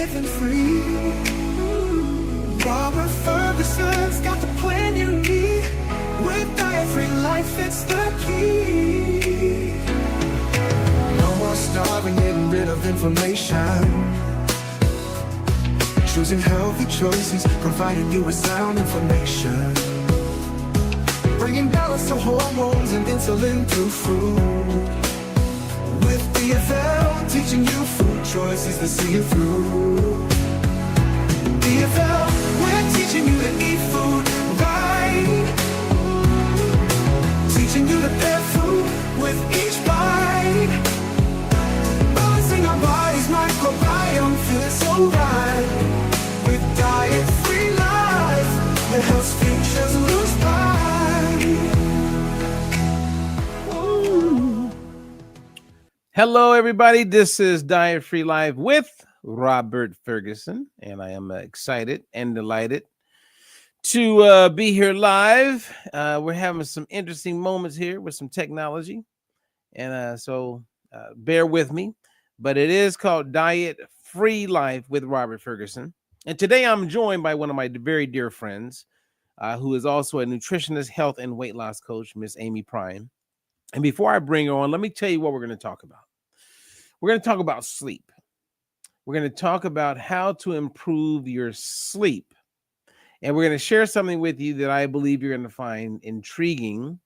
living free. Robert Ferguson's got the plan you need. With diet-free life, it's the key. No more starving, getting rid of inflammation. Choosing healthy choices, providing you with sound information. Bringing balance to hormones and insulin through food. With DFL, teaching you food choices to see you through. DFL, we're teaching you to eat food right. Teaching you to pair food with each bite. Balancing our body's microbiome, feeling so right. With diet-free life, the health futures lose by. Hello, everybody. This is Diet Free Life with Robert Ferguson, and I am excited and delighted to be here live. We're having some interesting moments here with some technology, and so bear with me. But it is called Diet Free Life with Robert Ferguson. And today I'm joined by one of my very dear friends, who is also a nutritionist, health, and weight loss coach, Miss Amy Prine. And before I bring her on, let me tell you what we're going to talk about. We're going to talk about sleep. We're going to talk about how to improve your sleep. And we're going to share something with you that I believe you're going to find intriguing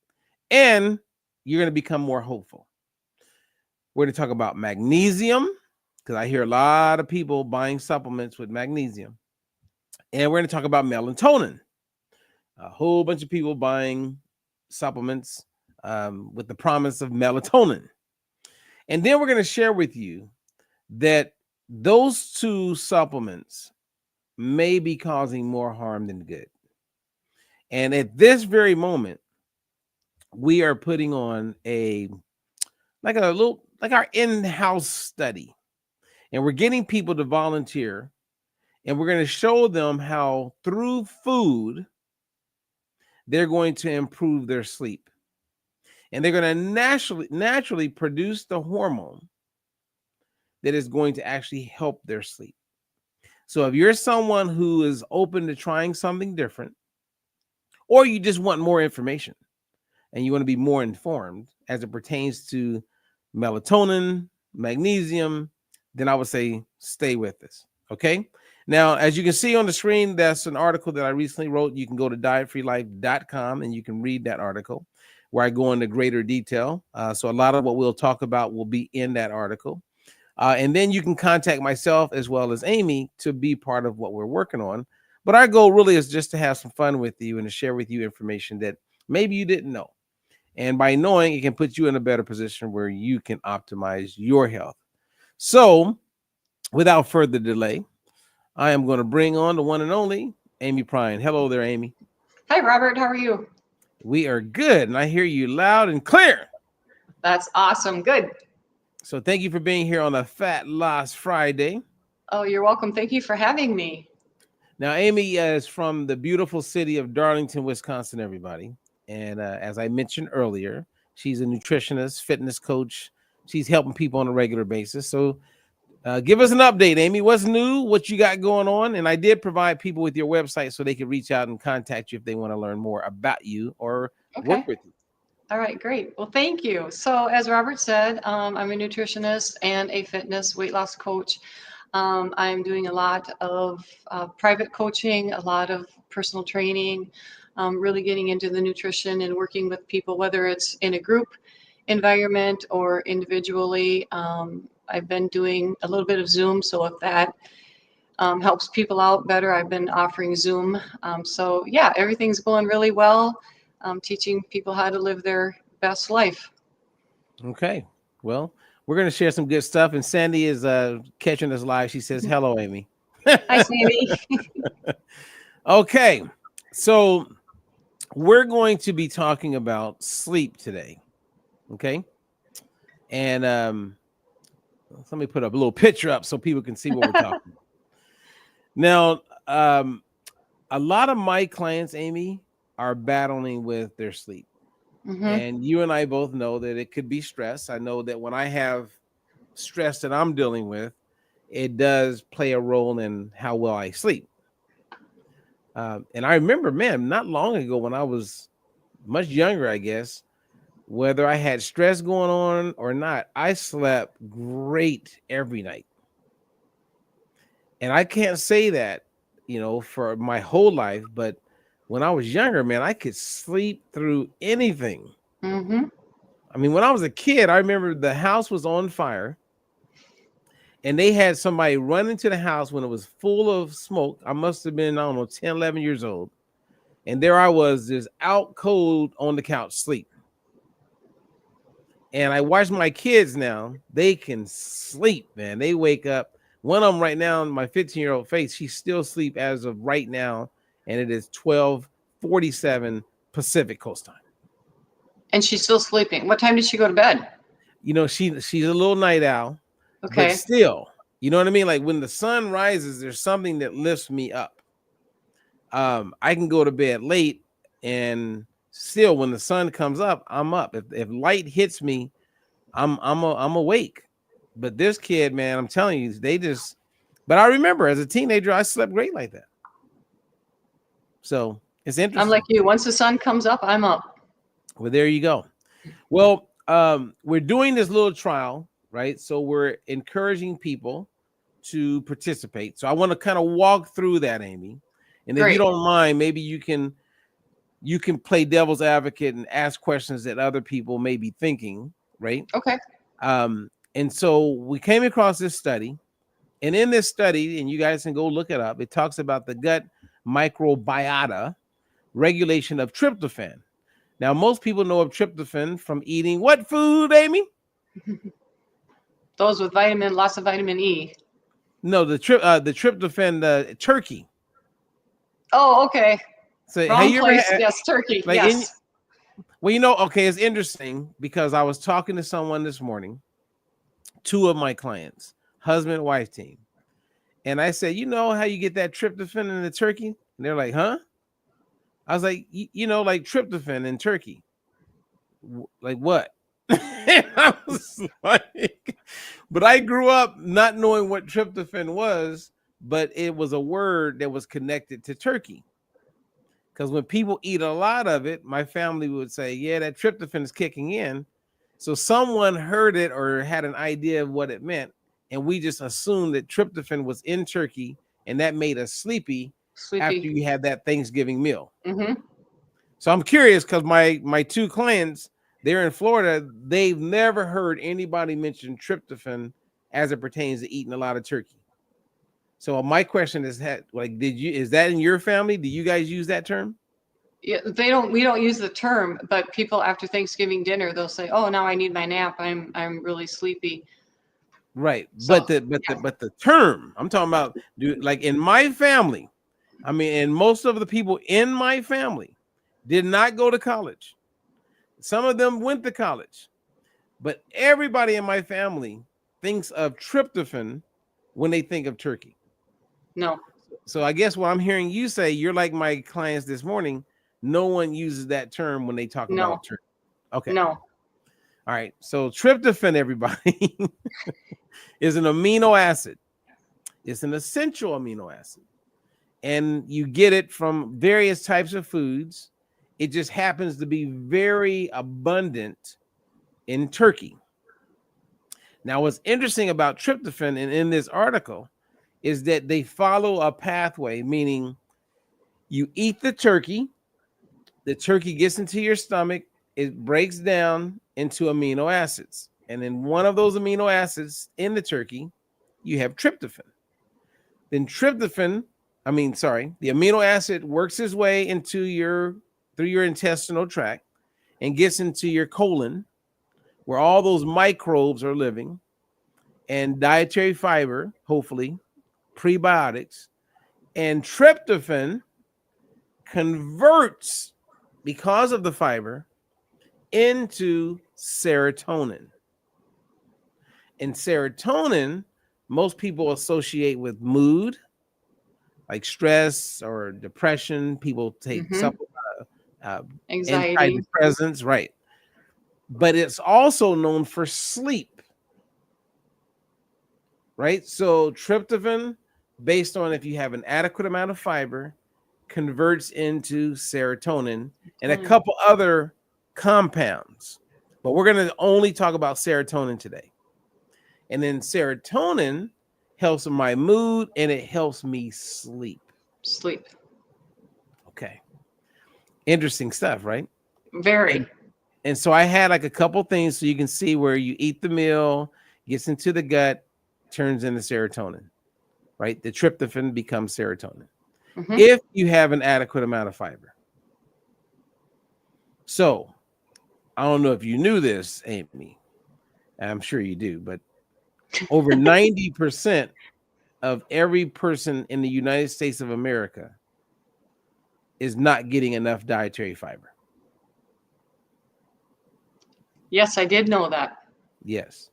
and you're going to become more hopeful. We're going to talk about magnesium, because I hear a lot of people buying supplements with magnesium. And we're going to talk about melatonin. A whole bunch of people buying supplements with the promise of melatonin. And then we're going to share with you that those two supplements may be causing more harm than good. And at this very moment, we are putting on our in-house study. And we're getting people to volunteer, and we're going to show them how through food, they're going to improve their sleep. And they're going to naturally produce the hormone that is going to actually help their sleep. So if you're someone who is open to trying something different, or you just want more information and you want to be more informed as it pertains to melatonin, magnesium, then I would say stay with us. Okay. Now, as you can see on the screen, that's an article that I recently wrote. You can go to dietfreelife.com and you can read that article where I go into greater detail. So a lot of what we'll talk about will be in that article. And then you can contact myself as well as Amy to be part of what we're working on. But our goal really is just to have some fun with you and to share with you information that maybe you didn't know. And by knowing, it can put you in a better position where you can optimize your health. So without further delay, I am going to bring on the one and only Amy Prine. Hello there, Amy. Hi, Robert. How are you? We are good, and I hear you loud and clear. That's awesome. Good. So thank you for being here on a Fat Loss Friday. Oh, you're welcome. Thank you for having me. Now, Amy is from the beautiful city of Darlington, Wisconsin, everybody. And as I mentioned earlier, she's a nutritionist, fitness coach. She's helping people on a regular basis. So give us an update, Amy. What's new? What you got going on? And I did provide people with your website so they could reach out and contact you if they want to learn more about you or work with you. All right, great. Well, thank you. So as Robert said, I'm a nutritionist and a fitness weight loss coach. I'm doing a lot of private coaching, a lot of personal training, really getting into the nutrition and working with people, whether it's in a group environment or individually. I've been doing a little bit of Zoom, so if that helps people out better, I've been offering Zoom. So yeah, everything's going really well. Teaching people how to live their best life. Okay. Well, we're going to share some good stuff. And Sandy is catching us live. She says, hello, Amy. Hi, Sandy. Okay. So we're going to be talking about sleep today. Okay. And let me put a little picture up so people can see what we're talking about. Now, a lot of my clients, Amy, are battling with their sleep. Mm-hmm. And you and I both know that it could be stress. I know that when I have stress that I'm dealing with, it does play a role in how well I sleep. And I remember, man, not long ago when I was much younger, I guess, whether I had stress going on or not, I slept great every night. And I can't say that, for my whole life, but when I was younger, man, I could sleep through anything. Mm-hmm. I mean, when I was a kid, I remember the house was on fire and they had somebody run into the house when it was full of smoke. I must have been, I don't know, 10, 11 years old. And there I was, just out cold on the couch, sleep. And I watch my kids now, they can sleep, man. They wake up. One of them right now, my 15-year-old face, she's still asleep as of right now. And it is 12:47 Pacific Coast time. And she's still sleeping. What time did she go to bed? She's a little night owl, Okay. but still, you know what I mean? Like when the sun rises, there's something that lifts me up. I can go to bed late and still when the sun comes up, I'm up. If light hits me, I'm awake. But this kid, man, I'm telling you, but I remember as a teenager, I slept great like that. So it's interesting. I'm like you. Once the sun comes up, I'm up. Well, there you go. Well, we're doing this little trial, right? So we're encouraging people to participate. So I want to kind of walk through that, Amy. And if you don't mind, maybe you can play devil's advocate and ask questions that other people may be thinking, right? Okay. And so we came across this study. And in this study, and you guys can go look it up, it talks about the gut microbiota regulation of tryptophan. Now, most people know of tryptophan from eating what food, Amy? Those with lots of vitamin E. No, the tryptophan, the turkey. Oh, okay. So, wrong place. Yes, turkey. Like yes. Okay, it's interesting because I was talking to someone this morning, two of my clients, husband and wife team. And I said, you know how you get that tryptophan in the turkey? And they're like, huh? I was like, like tryptophan in turkey. Like what? I was like, but I grew up not knowing what tryptophan was, but it was a word that was connected to turkey. Because when people eat a lot of it, my family would say, yeah, that tryptophan is kicking in. So someone heard it or had an idea of what it meant. And we just assumed that tryptophan was in turkey and that made us sleepy. After you had that Thanksgiving meal. Mm-hmm. So I'm curious because my two clients, they're in Florida, they've never heard anybody mention tryptophan as it pertains to eating a lot of turkey. So my question is, is that in your family? Do you guys use that term? Yeah, we don't use the term, but people after Thanksgiving dinner, they'll say, oh, now I need my nap. I'm really sleepy. Right. So, but the term I'm talking about, like in my family, I mean, and most of the people in my family did not go to college. Some of them went to college, but everybody in my family thinks of tryptophan when they think of turkey. No. So I guess what I'm hearing you say, you're like my clients this morning. No one uses that term when they talk about turkey. Okay. No. All right. So tryptophan, everybody, is an amino acid. It's an essential amino acid. And you get it from various types of foods. It just happens to be very abundant in turkey. Now, what's interesting about tryptophan and in this article is that they follow a pathway, meaning you eat the turkey gets into your stomach, it breaks down into amino acids. And in one of those amino acids in the turkey, you have tryptophan. Then the amino acid works its way through your intestinal tract and gets into your colon, where all those microbes are living, and dietary fiber, hopefully, prebiotics, and tryptophan converts, because of the fiber, into serotonin. And serotonin, most people associate with mood, like stress or depression. People take anxiety, antidepressants, right? But it's also known for sleep, right? So tryptophan, based on if you have an adequate amount of fiber, converts into serotonin and a couple other compounds. But we're going to only talk about serotonin today. And then serotonin helps with my mood and it helps me sleep. Sleep. Okay. Interesting stuff, right? Very. And so I had like a couple things so you can see where you eat the meal, gets into the gut, turns into serotonin, right? The tryptophan becomes serotonin. If you have an adequate amount of fiber. So I don't know if you knew this, Amy. I'm sure you do, but over 90% of every person in the United States of America is not getting enough dietary fiber. Yes, I did know that. Yes.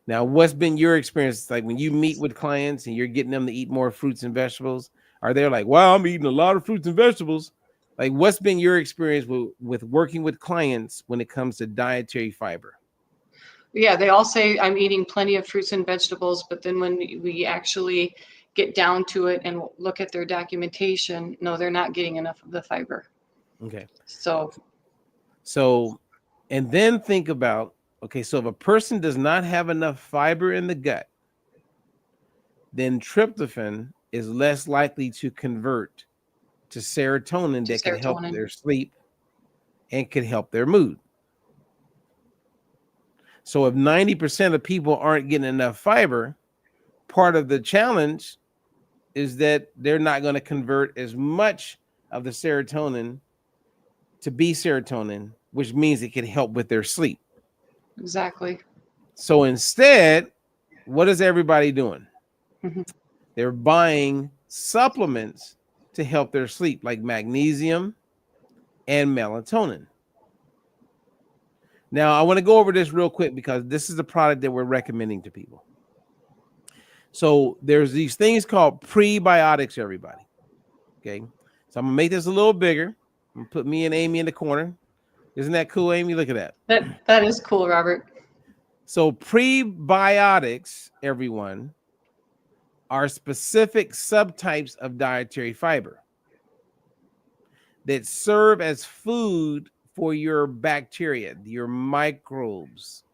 Now, what's been your experience? Like when you meet with clients and you're getting them to eat more fruits and vegetables, are they like, wow, I'm eating a lot of fruits and vegetables? Like, what's been your experience with working with clients when it comes to dietary fiber? Yeah, they all say I'm eating plenty of fruits and vegetables, but then when we actually get down to it and look at their documentation, no, they're not getting enough of the fiber. Okay. So, and then think about, okay, so if a person does not have enough fiber in the gut, then tryptophan is less likely to convert to serotonin that can help their sleep and can help their mood. So if 90% of people aren't getting enough fiber, part of the challenge is that they're not going to convert as much of the serotonin to be serotonin, which means it can help with their sleep. Exactly. So instead, what is everybody doing? They're buying supplements to help their sleep, like magnesium and melatonin. Now, I want to go over this real quick because this is the product that we're recommending to people. So there's these things called prebiotics, everybody. Okay. So I'm going to make this a little bigger. I'm going to put me and Amy in the corner. Isn't that cool, Amy? Look at that. That is cool, Robert. So prebiotics, everyone, are specific subtypes of dietary fiber that serve as food for your bacteria, your microbes.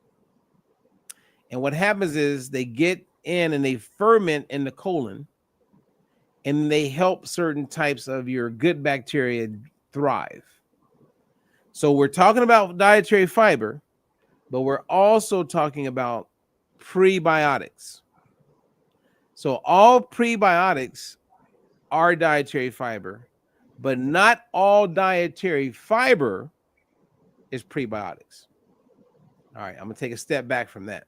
And what happens is they get in and they ferment in the colon and they help certain types of your good bacteria thrive. So we're talking about dietary fiber, but we're also talking about prebiotics. So all prebiotics are dietary fiber, but not all dietary fiber is prebiotics. All right, I'm going to take a step back from that.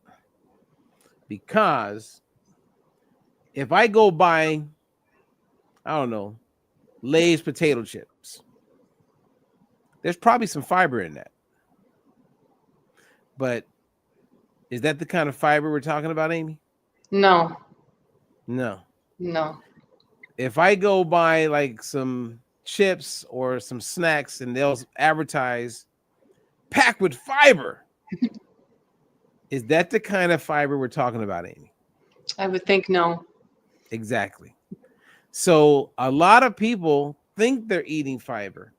Because if I go buy, I don't know, Lay's potato chips, there's probably some fiber in that. But is that the kind of fiber we're talking about, Amy? No. If I go buy like some chips or some snacks and they'll advertise packed with fiber, is that the kind of fiber we're talking about, Amy? I would think no. Exactly. So a lot of people think they're eating fiber,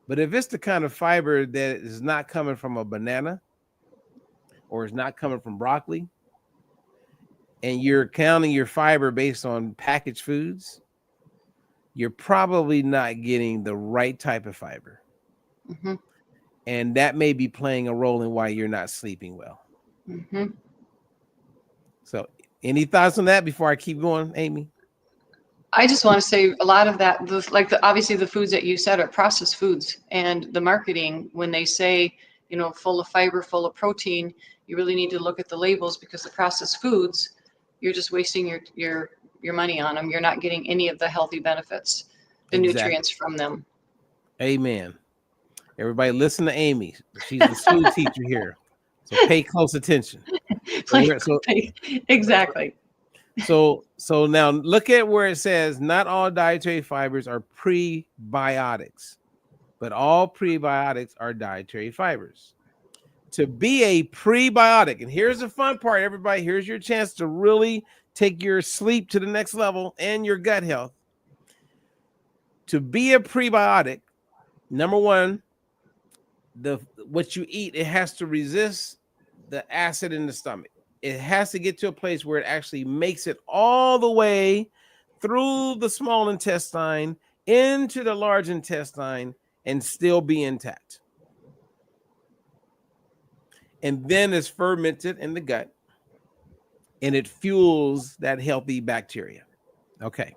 but if it's the kind of fiber that is not coming from a banana or is not coming from broccoli, and you're counting your fiber based on packaged foods, you're probably not getting the right type of fiber. And that may be playing a role in why you're not sleeping well. So any thoughts on that before I keep going, Amy? I just want to say a lot of that, obviously the foods that you said are processed foods, and the marketing, when they say, you know, full of fiber, full of protein, you really need to look at the labels, because the processed foods, you're just wasting your money on them. You're not getting any of the healthy benefits, the nutrients from them. Amen. Everybody listen to Amy. She's the school teacher here. So pay close attention. Exactly. So now look at where it says not all dietary fibers are prebiotics, but all prebiotics are dietary fibers. To be a prebiotic, and here's the fun part, everybody, here's your chance to really take your sleep to the next level and your gut health. To be a prebiotic, number one, what you eat, it has to resist the acid in the stomach. It has to get to a place where it actually makes it all the way through the small intestine into the large intestine and still be intact. And then it's fermented in the gut and it fuels that healthy bacteria. Okay.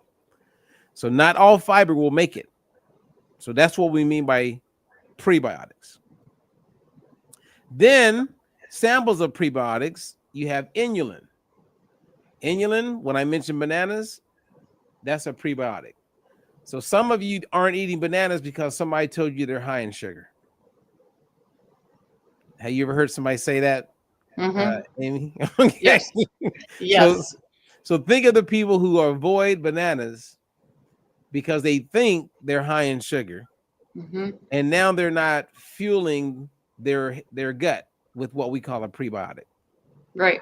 So not all fiber will make it. So that's what we mean by prebiotics. Then samples of prebiotics, you have inulin. Inulin, when I mentioned bananas, that's a prebiotic. So some of you aren't eating bananas because somebody told you they're high in sugar. Have you ever heard somebody say that, Amy? Okay. Yes. Yes. So think of the people who avoid bananas because they think they're high in sugar, and now they're not fueling their gut with what we call a prebiotic. Right.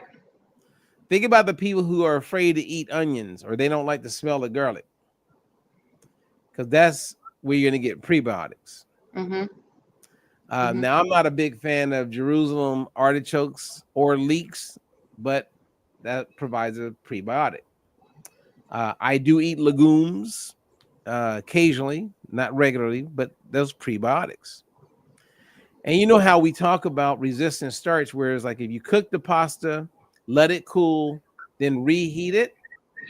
Think about the people who are afraid to eat onions or they don't like the smell of garlic, because that's where you're going to get prebiotics. Now, I'm not a big fan of Jerusalem artichokes or leeks, but that provides a prebiotic. I do eat legumes occasionally, not regularly, but those prebiotics. And you know how we talk about resistant starch, whereas like if you cook the pasta, let it cool, then reheat it.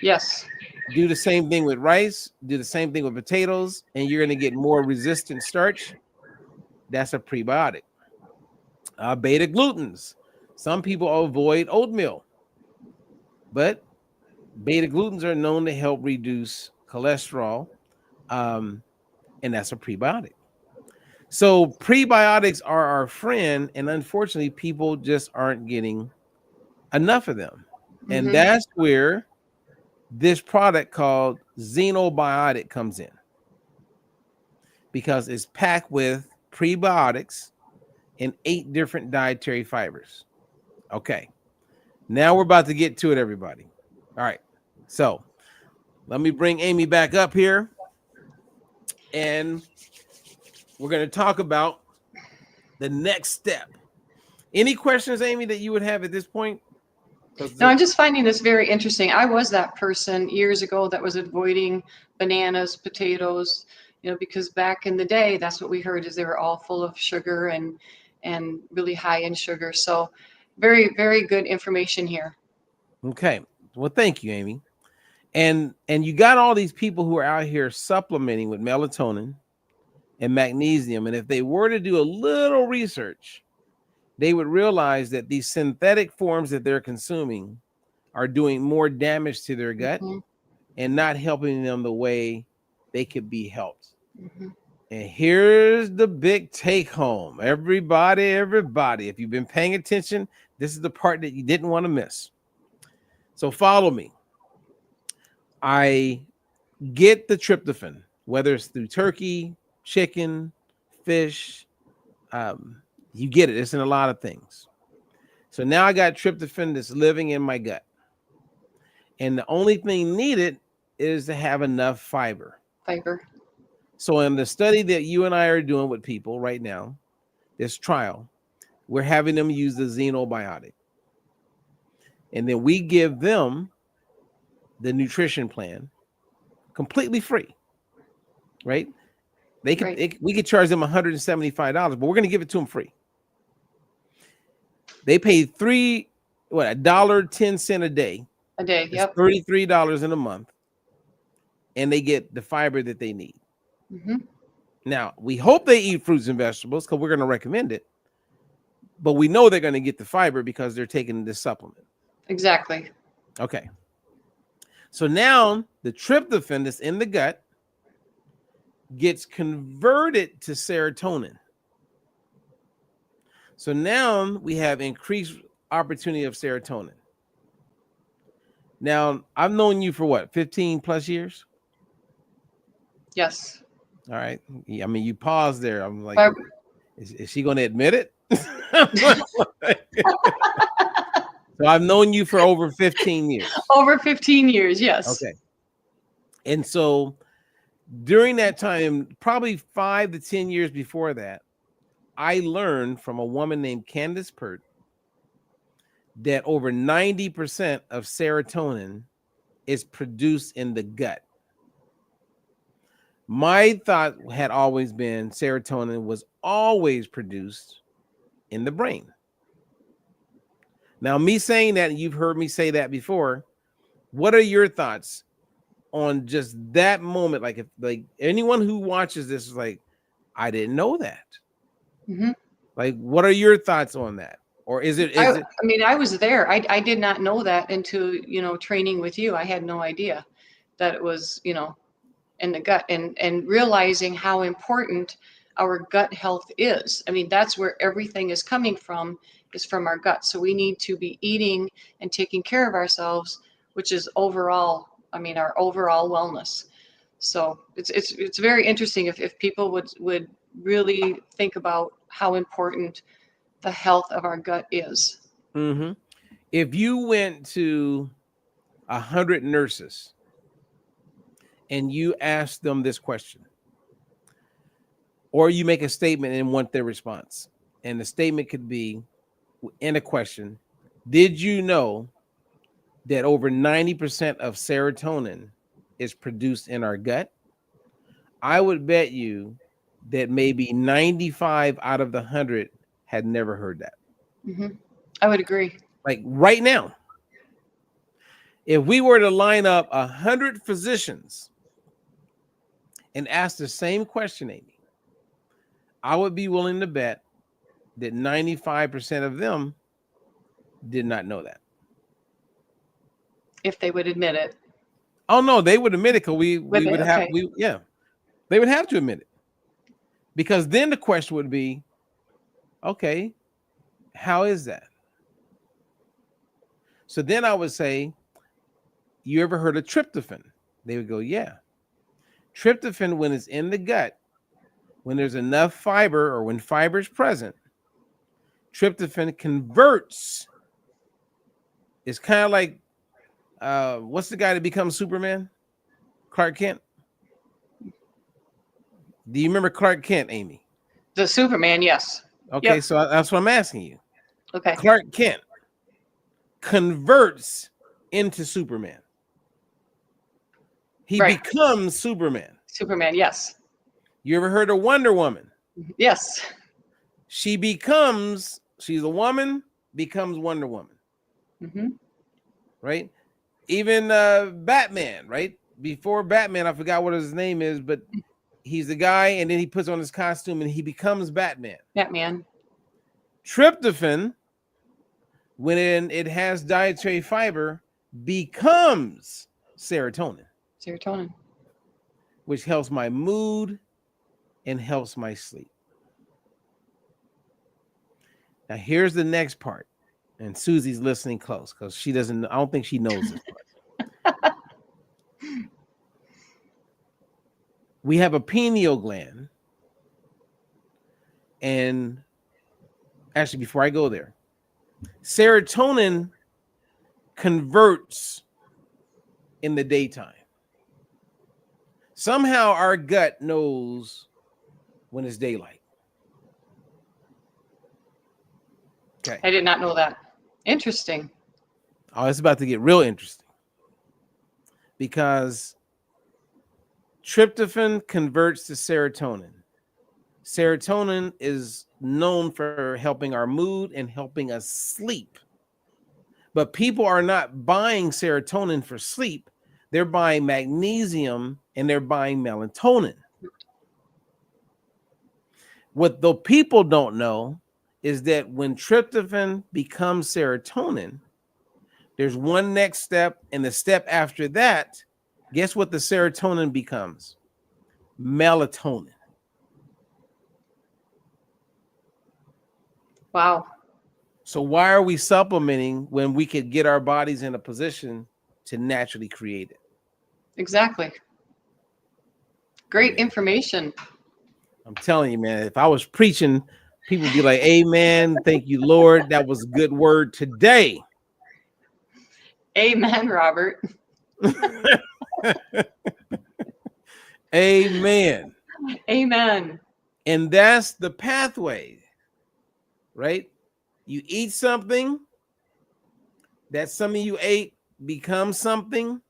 Yes. Do the same thing with rice, do the same thing with potatoes, and you're going to get more resistant starch. That's a prebiotic. Beta glucans. Some people avoid oatmeal, but beta glucans are known to help reduce cholesterol, and that's a prebiotic. So prebiotics are our friend, and unfortunately, people just aren't getting enough of them. And that's where this product called Xenobiotic comes in, because it's packed with prebiotics and 8 different dietary fibers. Okay, now we're about to get to it, everybody. All right, so let me bring Amy back up here, and we're going to talk about the next step. Any questions, Amy, that you would have at this point? No, I'm just finding this very interesting. I was that person years ago that was avoiding bananas, potatoes, because back in the day, that's what we heard, is they were all full of sugar and really high in sugar. So very, very good information here. Okay. Well, thank you, Amy. And you got all these people who are out here supplementing with melatonin and magnesium. And if they were to do a little research, they would realize that these synthetic forms that they're consuming are doing more damage to their gut and not helping them the way they could be helped. And here's the big take home. Everybody, if you've been paying attention, this is the part that you didn't want to miss. So follow me. I get the tryptophan, whether it's through turkey, chicken, fish, you get it. It's in a lot of things. So now I got tryptophan that's living in my gut. And the only thing needed is to have enough fiber. So in the study that you and I are doing with people right now, this trial, we're having them use the Xenobiotic. And then we give them the nutrition plan completely free, right? We could charge them $175, but we're going to give it to them free. They pay $1.10 a day. Yep. $33 in a month, and they get the fiber that they need. Now, we hope they eat fruits and vegetables because we're going to recommend it, but we know they're going to get the fiber because they're taking this supplement. Exactly. Okay. So now the tryptophan that's in the gut gets converted to serotonin. So now we have increased opportunity of serotonin. Now, I've known you for what, 15 plus years? Yes. All right. I mean, you paused there. I'm like, is she going to admit it? So I've known you for over 15 years. Over 15 years, yes. Okay. And so during that time, probably 5 to 10 years before that, I learned from a woman named Candace Pert that over 90% of serotonin is produced in the gut. My thought had always been serotonin was always produced in the brain. Now, me saying that, and you've heard me say that before, what are your thoughts on just that moment? Like, if like anyone who watches this is like, I didn't know that. Mm-hmm. Like, what are your thoughts on that? Or is it? I mean, I was there. I did not know that until, training with you. I had no idea that it was, in the gut, and realizing how important our gut health is. I mean, that's where everything is coming from, is from our gut. So we need to be eating and taking care of ourselves, which is overall, our overall wellness. So it's very interesting if people would really think about how important the health of our gut is. Mm-hmm. If you went to 100 nurses and you ask them this question, or you make a statement and want their response, and the statement could be in a question, did you know that over 90% of serotonin is produced in our gut? I would bet you that maybe 95 out of the 100 had never heard that. Mm-hmm. I would agree. Like right now, if we were to line up 100 physicians and ask the same question, Amy, I would be willing to bet that 95% of them did not know that. If they would admit it. Oh no, they would admit it, because we would have they would have to admit it. Because then the question would be, okay, how is that? So then I would say, you ever heard of tryptophan? They would go, yeah. Tryptophan, when it's in the gut, when there's enough fiber, or when fiber is present, tryptophan converts. It's kind of like, what's the guy that becomes Superman? Clark Kent. Do you remember Clark Kent, Amy? The Superman, yes. Okay, Yep. so that's what I'm asking you. Okay. Clark Kent converts into Superman. He Right. becomes Superman. Superman, yes. You ever heard of Wonder Woman? Yes. She's a woman, becomes Wonder Woman. Mm-hmm. Right? Even Batman, right? Before Batman, I forgot what his name is, but he's the guy, and then he puts on his costume and he becomes Batman. Batman. Tryptophan, when it has dietary fiber, becomes serotonin. Serotonin. Which helps my mood and helps my sleep. Now, here's the next part. And Susie's listening close, because I don't think she knows this part. We have a pineal gland. And actually, before I go there, serotonin converts in the daytime. Somehow our gut knows when it's daylight. Okay. I did not know that. Interesting. Oh, it's about to get real interesting. Because tryptophan converts to serotonin. Serotonin is known for helping our mood and helping us sleep. But people are not buying serotonin for sleep. They're buying magnesium and they're buying melatonin. What the people don't know is that when tryptophan becomes serotonin, there's one next step, and the step after that, guess what the serotonin becomes? Melatonin. Wow. So why are we supplementing when we could get our bodies in a position to naturally create it? Exactly. Great information. I'm telling you, man, if I was preaching, people would be like, amen, thank you, Lord. That was a good word today. Amen, Robert. Amen. Amen. And that's the pathway, right? You eat something, that something you ate becomes something,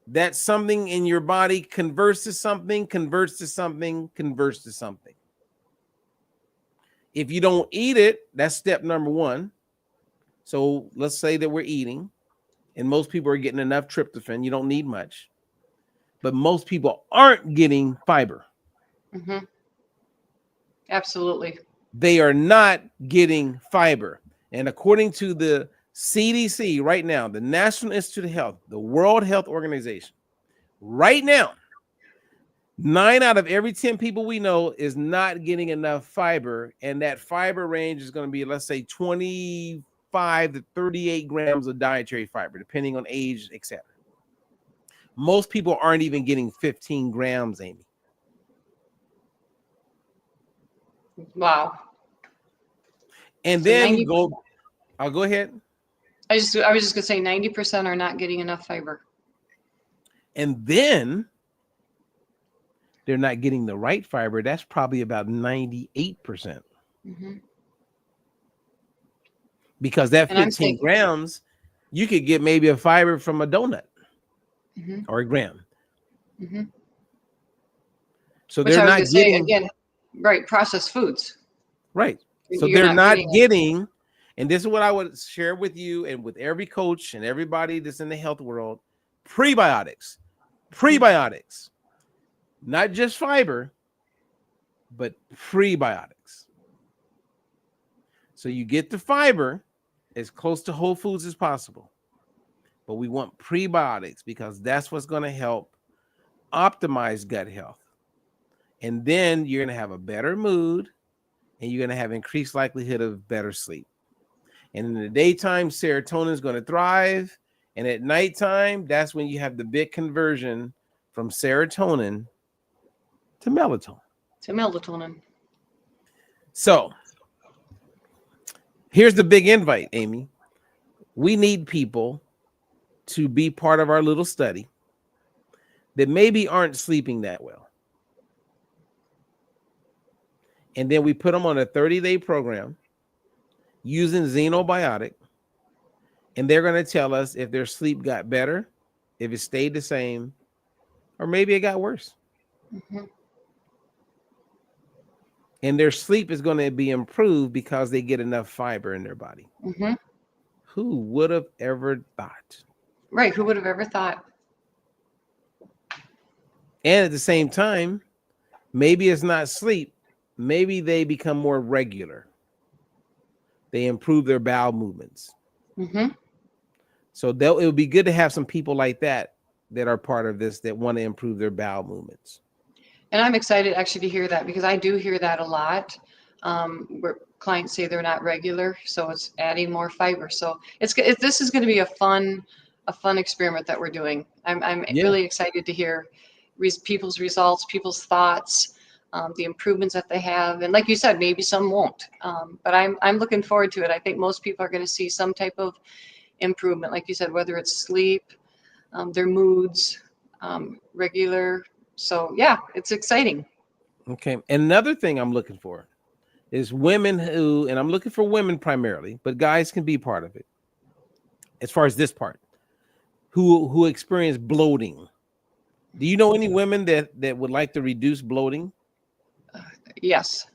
that something in your body converts to something, converts to something, converts to something. If you don't eat it, that's step number one. So let's say that we're eating, and most people are getting enough tryptophan. You don't need much. But most people aren't getting fiber. Mm-hmm. Absolutely. They are not getting fiber. And according to the CDC right now, the National Institute of Health, the World Health Organization, right now, 9 out of every 10 people we know is not getting enough fiber. And that fiber range is going to be, let's say, 25 to 38 grams of dietary fiber, depending on age, etc. Most people aren't even getting 15 grams, Amy. Wow. And So then 90%. I'll go ahead. I was just gonna say 90% are not getting enough fiber. And then they're not getting the right fiber. That's probably about 98%. Mm-hmm. Because that And I'm 15 saying, grams, you could get maybe a fiber from a donut mm-hmm. or a gram. Mm-hmm. So Which they're I was not gonna say getting again, right? Processed foods. right. So You're they're not getting it. getting, and this is what I would share with you and with every coach and everybody that's in the health world: prebiotics, prebiotics, not just fiber, but prebiotics. So you get the fiber as close to whole foods as possible, but we want prebiotics because that's what's going to help optimize gut health. And then you're going to have a better mood and you're going to have increased likelihood of better sleep. And in the daytime, serotonin is going to thrive. And at nighttime, that's when you have the big conversion from serotonin to melatonin. To melatonin. So here's the big invite, Amy. We need people to be part of our little study that maybe aren't sleeping that well. And then we put them on a 30-day program using Xenobiotic, and they're going to tell us if their sleep got better, if it stayed the same, or maybe it got worse. Mm-hmm. And their sleep is going to be improved because they get enough fiber in their body. Mm-hmm. Who would have ever thought? Right. Who would have ever thought? And at the same time, maybe it's not sleep. Maybe they become more regular. They improve their bowel movements. Mm-hmm. So it would be good to have some people like that are part of this that want to improve their bowel movements. And I'm excited actually to hear that because I do hear that a lot, where clients say they're not regular, so it's adding more fiber. So this is going to be a fun experiment that we're doing. I'm really excited to hear people's results, people's thoughts, the improvements that they have, and like you said, maybe some won't. But I'm looking forward to it. I think most people are going to see some type of improvement, like you said, whether it's sleep, their moods, regular. So yeah, it's exciting. Okay. Another thing I'm looking for is women who, and I'm looking for women primarily, but guys can be part of it. As far as this part, who experience bloating. Do you know any women that would like to reduce bloating? Yes.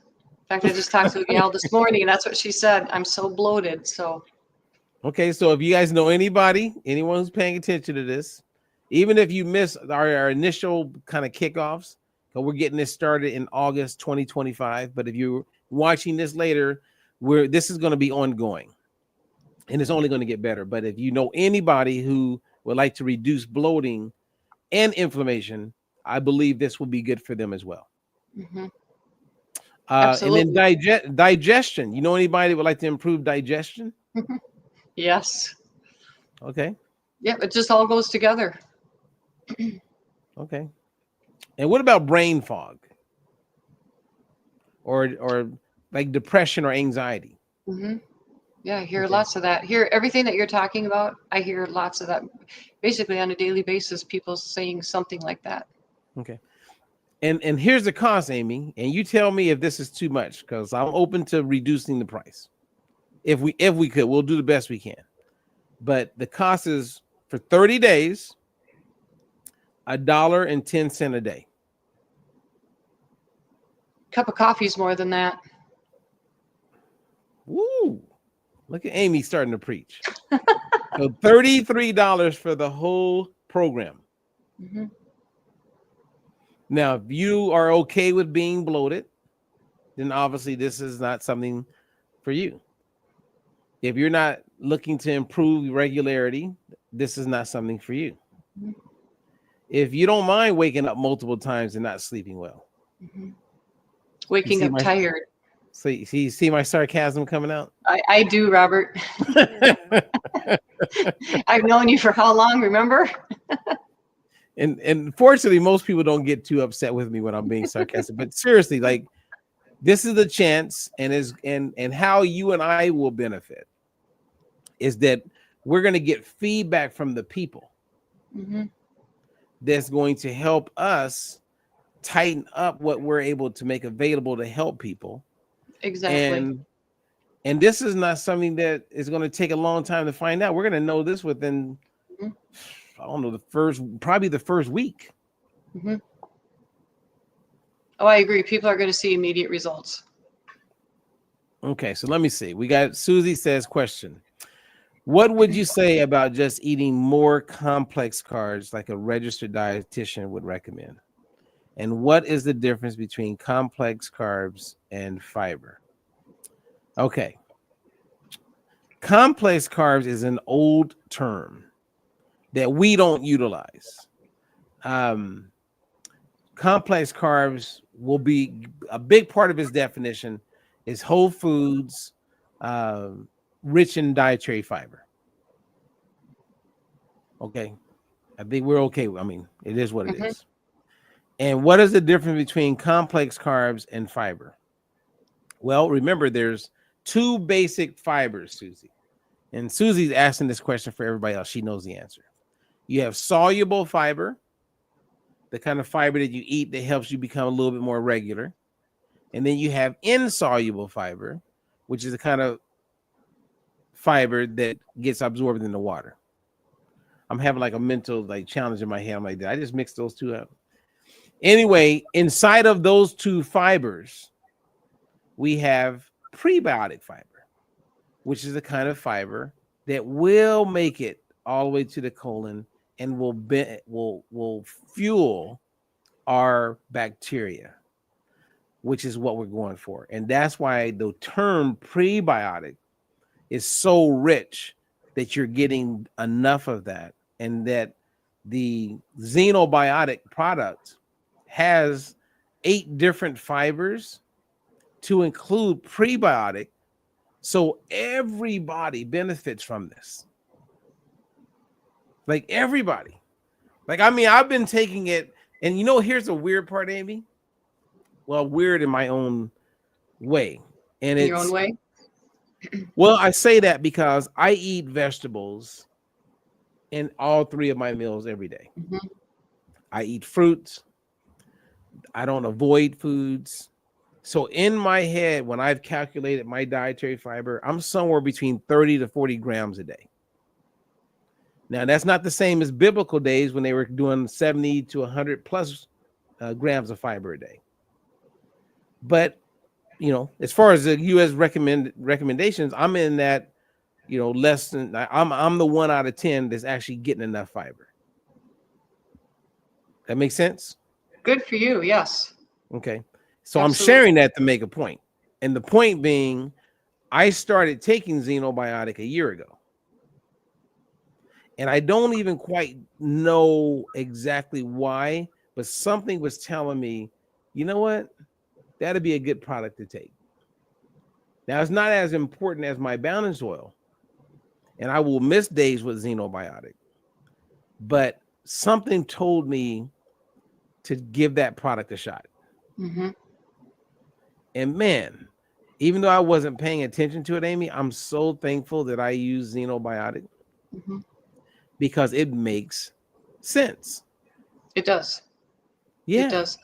In fact, I just talked to a gal this morning, and that's what she said. I'm so bloated. So. Okay, so if you guys know anyone who's paying attention to this, even if you miss our initial kind of kickoffs, because we're getting this started in August 2025. But if you're watching this later, this is going to be ongoing, and it's only going to get better. But if you know anybody who would like to reduce bloating and inflammation, I believe this will be good for them as well. Mm-hmm. And then digestion. You know anybody that would like to improve digestion? Yes. Okay. Yeah, it just all goes together. Okay. And what about brain fog? Or like depression or anxiety? Mm-hmm. Yeah, I hear Okay. lots of that. Hear everything that you're talking about. I hear lots of that. Basically, on a daily basis, people saying something like that. Okay. And here's the cost, Amy, and you tell me if this is too much, because I'm open to reducing the price. If we could, we'll do the best we can. But the cost is for 30 days, $1.10 a day. Cup of coffee is more than that. Woo! Look at Amy starting to preach. So $33 for the whole program. Mm-hmm. Now, if you are okay with being bloated, then obviously this is not something for you. If you're not looking to improve regularity, this is not something for you. Mm-hmm. If you don't mind waking up multiple times and not sleeping well, Mm-hmm. Waking up tired. So you see my sarcasm coming out? I do, Robert. I've known you for how long, remember? And fortunately, most people don't get too upset with me when I'm being sarcastic. But seriously, like, this is the chance, and how you and I will benefit is that we're going to get feedback from the people. Mm-hmm. That's going to help us tighten up what we're able to make available to help people. Exactly. And this is not something that is going to take a long time to find out. We're going to know this within, Mm-hmm. I don't know, probably the first week. Mm-hmm. Oh, I agree. People are going to see immediate results. Okay, so let me see. We got Susie says, question. What would you say about just eating more complex carbs like a registered dietitian would recommend? And what is the difference between complex carbs and fiber? Okay. Complex carbs is an old term that we don't utilize. Complex carbs will be a big part of its definition is whole foods, rich in dietary fiber. Okay. I think we're okay. I mean, it is what it Mm-hmm. is. And what is the difference between complex carbs and fiber? Well, remember, there's two basic fibers, Susie. And Susie's asking this question for everybody else. She knows the answer. You have soluble fiber, the kind of fiber that you eat that helps you become a little bit more regular. And then you have insoluble fiber, which is the kind of fiber that gets absorbed in the water. I'm having like a mental challenge in my head. I'm like, did I just mix those two up? Anyway, inside of those two fibers, we have prebiotic fiber, which is the kind of fiber that will make it all the way to the colon and will fuel our bacteria, which is what we're going for. And that's why the term prebiotic is so rich that you're getting enough of that, and that the xenobiotic product has 8 different fibers to include prebiotic, so everybody benefits from this. Like everybody. Like, I mean, I've been taking it, and here's the weird part, Amy. Well, weird in my own way. And In your own way? Well, I say that because I eat vegetables in all 3 of my meals every day. Mm-hmm. I eat fruits. I don't avoid foods. So in my head, when I've calculated my dietary fiber, I'm somewhere between 30 to 40 grams a day. Now, that's not the same as biblical days when they were doing 70 to 100 plus grams of fiber a day. But, as far as the U.S. recommendations, I'm in that, less than, I'm the 1 out of 10 that's actually getting enough fiber. That makes sense? Good for you. Yes. Okay. So Absolutely. I'm sharing that to make a point. And the point being, I started taking xenobiotic a year ago. And I don't even quite know exactly why, but something was telling me, you know what? That'd be a good product to take. Now, it's not as important as my balance oil, and I will miss days with xenobiotic, but something told me to give that product a shot. Mm-hmm. And man, even though I wasn't paying attention to it, Amy, I'm so thankful that I use Xenobiotic Mhm. because it makes sense. It does. It Yeah. does.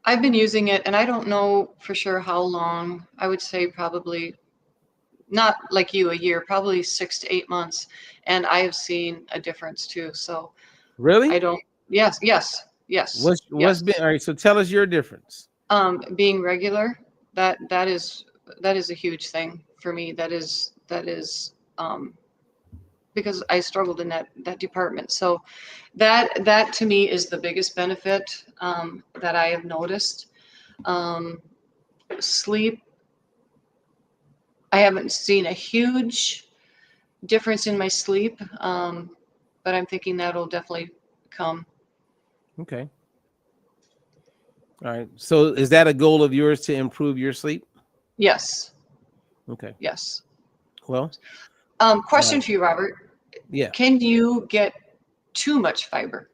I've been using it, and I don't know for sure how long. I would say probably not like you, a year, probably 6 to 8 months, and I have seen a difference too. So I Really? don't. Yes, yes, yes, What's been yes. all right? So tell us your difference. Being regular, that is a huge thing for me. That is because I struggled in that department. So that to me is the biggest benefit that I have noticed. Um, Sleep, I haven't seen a huge difference in my sleep, but I'm thinking that'll definitely come. Okay. All right. So is that a goal of yours to improve your sleep? Yes, Okay. yes. Well, Question for you, Robert. yeah. Can you get too much fiber?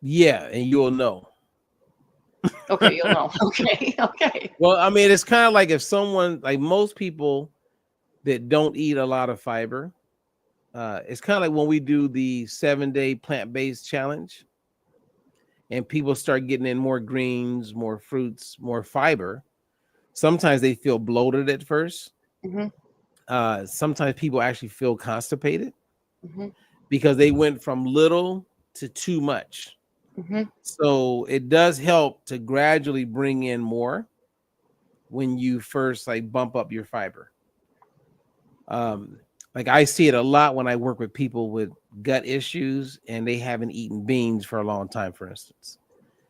Yeah, and you'll know. Okay, you'll know. Okay, okay. Well, I mean, it's kind of like if someone, like most people that don't eat a lot of fiber, it's kind of like when we do the 7-day plant-based challenge and people start getting in more greens, more fruits, more fiber. Sometimes they feel bloated at first. Hmm. Sometimes people actually feel constipated Hmm. because they went from little to too much. Hmm. So it does help to gradually bring in more when you first like bump up your fiber. Um, like I see it a lot when I work with people with gut issues and they haven't eaten beans for a long time, for instance.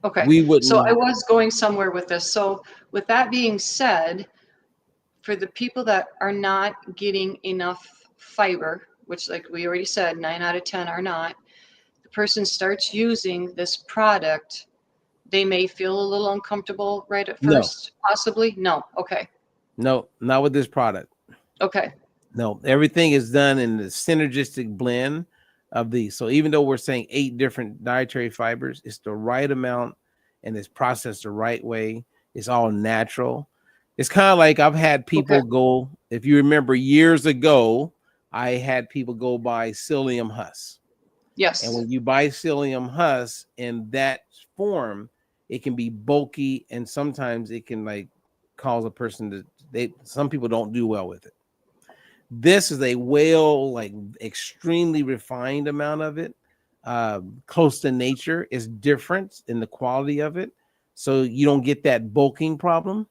Okay, We so I wouldn't, was going somewhere with this. So with that being said, for the people that are not getting enough fiber, which like we already said, 9 out of 10 are not, the person starts using this product, they may feel a little uncomfortable right at no, first, possibly. No. Okay. no, not with this product. Okay. No, everything is done in the synergistic blend of these. So even though we're saying 8 different dietary fibers, it's the right amount and it's processed the right way. It's all natural. It's kind of like I've had Okay. people go, if you remember years ago, I had people go buy psyllium husk. And Yes. when you buy psyllium husk in that form, it can be bulky and sometimes it can like cause a person to some people don't do well with it. This is a like extremely refined amount of it, close to nature. Is different in the quality of it, so you don't get that bulking problem.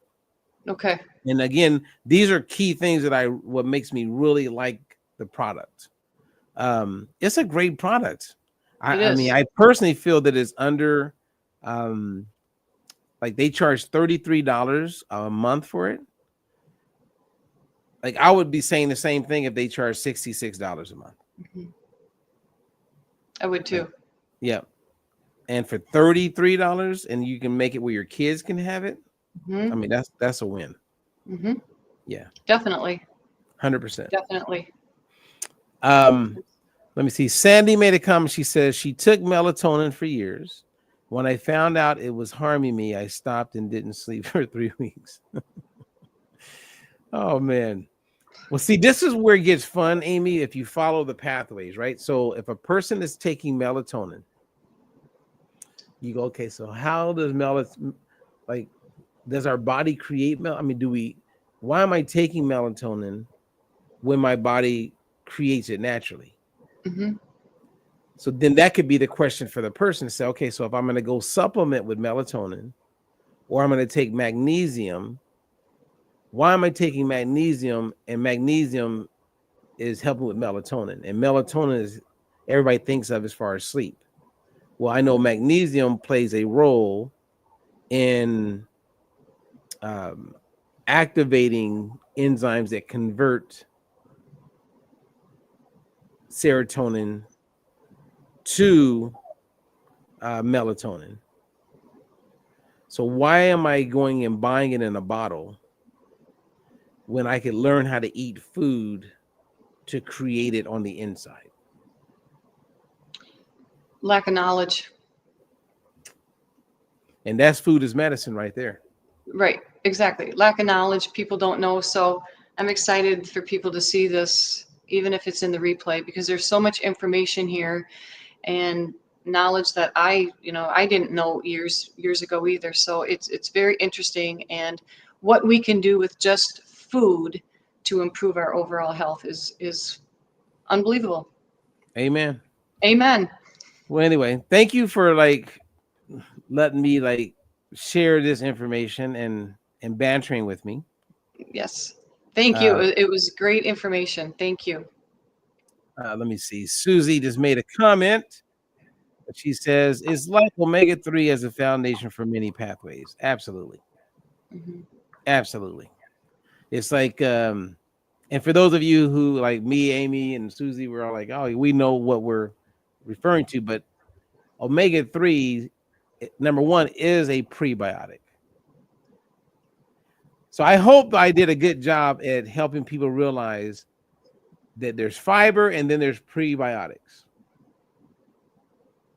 Okay. And again, these are key things that what makes me really like the product. It's a great product. It I mean, is. I personally feel that it's under, um, like they charge $33 a month for it. Like I would be saying the same thing if they charge $66 a month. Mhm. I would Like, too. yeah. And for $33 and you can make it where your kids can have it. Hmm. I mean, that's a win. Hmm. Yeah. Definitely. 100%. Definitely. Um, let me see. Sandy made a comment. She says she took melatonin for years. When I found out it was harming me, I stopped and didn't sleep for 3 weeks. Oh man. Well, see, this is where it gets fun, Amy, if you follow the pathways, right? So if a person is taking melatonin, you go, okay, so how does like does our body create I mean, why am I taking melatonin when my body creates it naturally? Hmm. So then that could be the question for the person to say, okay, so if I'm going to go supplement with melatonin or I'm going to take magnesium, why am I taking magnesium? And magnesium is helping with melatonin. And melatonin is everybody thinks of as far as sleep. Well, I know magnesium plays a role in activating enzymes that convert serotonin to melatonin. So why am I going and buying it in a bottle when I could learn how to eat food to create it on the inside? Lack of knowledge. And that's food is medicine right there. Right, exactly. Lack of knowledge, people don't know. So I'm excited for people to see this, even if it's in the replay, because there's so much information here and knowledge that I didn't know years ago either. So it's very interesting, and what we can do with just food to improve our overall health is unbelievable. Amen. Amen. Well, anyway, thank you for like letting me like share this information and bantering with me. Yes. Thank you. It was great information. Thank you. Let me see. Susie just made a comment. She says, it's like omega-3 as a foundation for many pathways. Absolutely. Mhm. Absolutely. It's like, and for those of you who like me, Amy, and Susie, we're all like, oh, we know what we're referring to, but omega-3, number one, is a prebiotic. So I hope I did a good job at helping people realize that there's fiber and then there's prebiotics.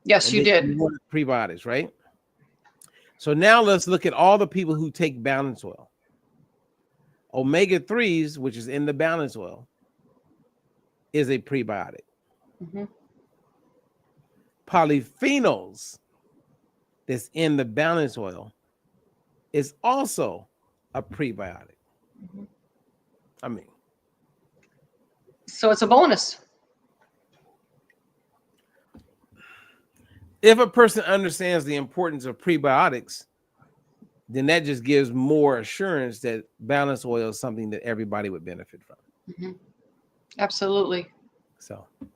Yes, And you did. prebiotics, right? So now let's look at all the people who take balance oil. Omega-3s, which is in the balance oil, is a prebiotic. Mhm. Polyphenols that's in the balance oil is also a prebiotic. Mhm. I mean, So it's a bonus. if a person understands the importance of prebiotics, then that just gives more assurance that balance oil is something that everybody would benefit from. Mhm. Absolutely. So, Well,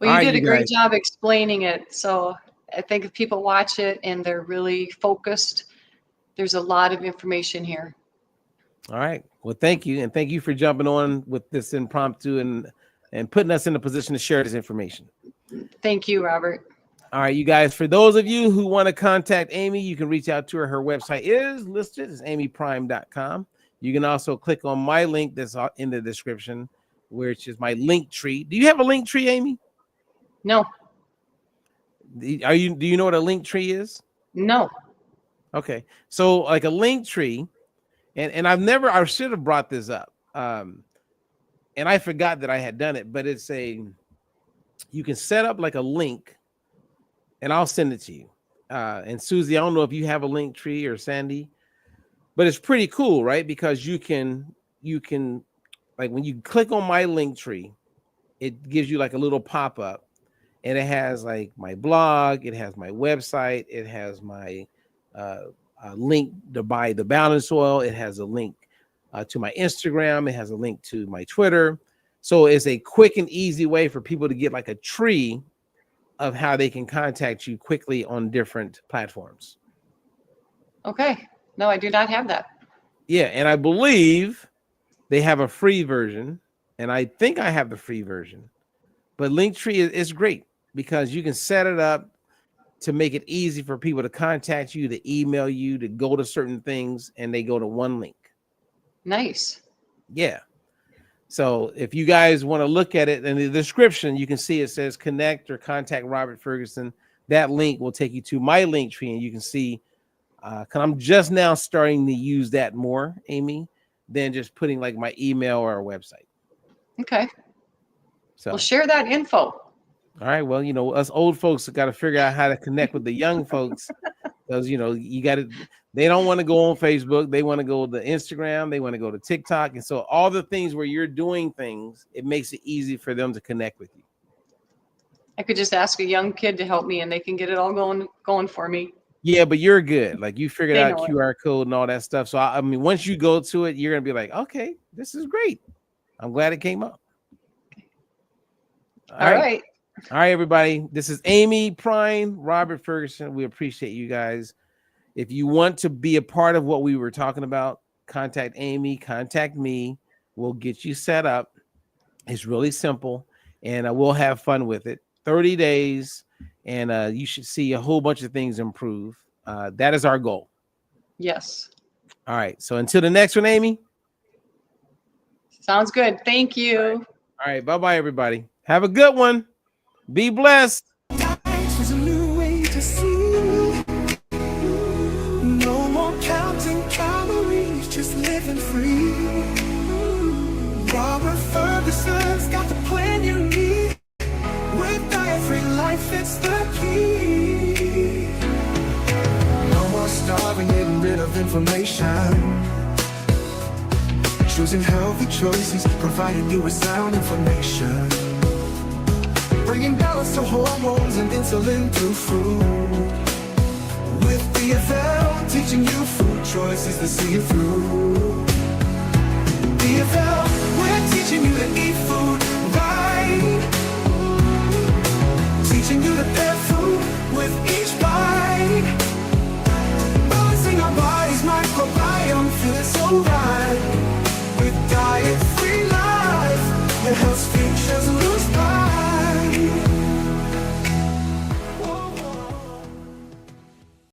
all you right, did a you great guys. job explaining it. So I think if people watch it and they're really focused, there's a lot of information here. All right. Well, thank you. And thank you for jumping on with this impromptu and putting us in a position to share this information. Thank you, Robert. All right, you guys, for those of you who want to contact Amy, you can reach out to her. Her website is listed. It's amyprime.com. You can also click on my link that's in the description, which is my link tree. Do you have a link tree, Amy? No, Do you know what a link tree is? no. Okay. So like a link tree, and I should have brought this up. And I forgot that I had done it, but you can set up like a link, and I'll send it to you. And Susie, I don't know if you have a link tree or Sandy, but it's pretty cool, right? Because you can like when you click on my link tree, it gives you like a little pop-up, and it has like my blog, it has my website, it has my link to buy the balance oil, it has a link to my Instagram, it has a link to my Twitter. So it's a quick and easy way for people to get like a tree of how they can contact you quickly on different platforms. Okay. No, I do not have that. Yeah, and I believe they have a free version, and I think I have the free version. But Linktree is great because you can set it up to make it easy for people to contact you, to email you, to go to certain things, and they go to one link. Nice. Yeah. So if you guys want to look at it in the description, you can see it says connect or contact Robert Ferguson. That link will take you to my link tree, and you can see, because I'm just now starting to use that more, Amy, than just putting like my email or a website. Okay. So Well, share that info. all right. Well, us old folks have got to figure out how to connect with the young folks because, you got to, they don't want to go on Facebook. They want to go to Instagram. They want to go to TikTok. And so all the things where you're doing things, it makes it easy for them to connect with you. I could just ask a young kid to help me and they can get it all going for me. Yeah, but you're good. Like you figured They out know it. QR code and all that stuff. So, I mean, once you go to it, you're going to be like, okay, this is great. I'm glad it came up. All right. All right, everybody. This is Amy, Prine, Robert Ferguson. We appreciate you guys. If you want to be a part of what we were talking about, contact Amy, contact me. We'll get you set up. It's really simple, and we'll have fun with it. 30 days, and you should see a whole bunch of things improve. That is our goal. Yes. All right. So until the next one, Amy. Sounds good. Thank you. All right. Bye-bye, everybody. Have a good one. Be blessed. There's a new way to see. No more counting calories. choosing healthy choices, providing you with sound information. Bringing balance to hormones and insulin through food. With the FM, teaching you food choices to see you through.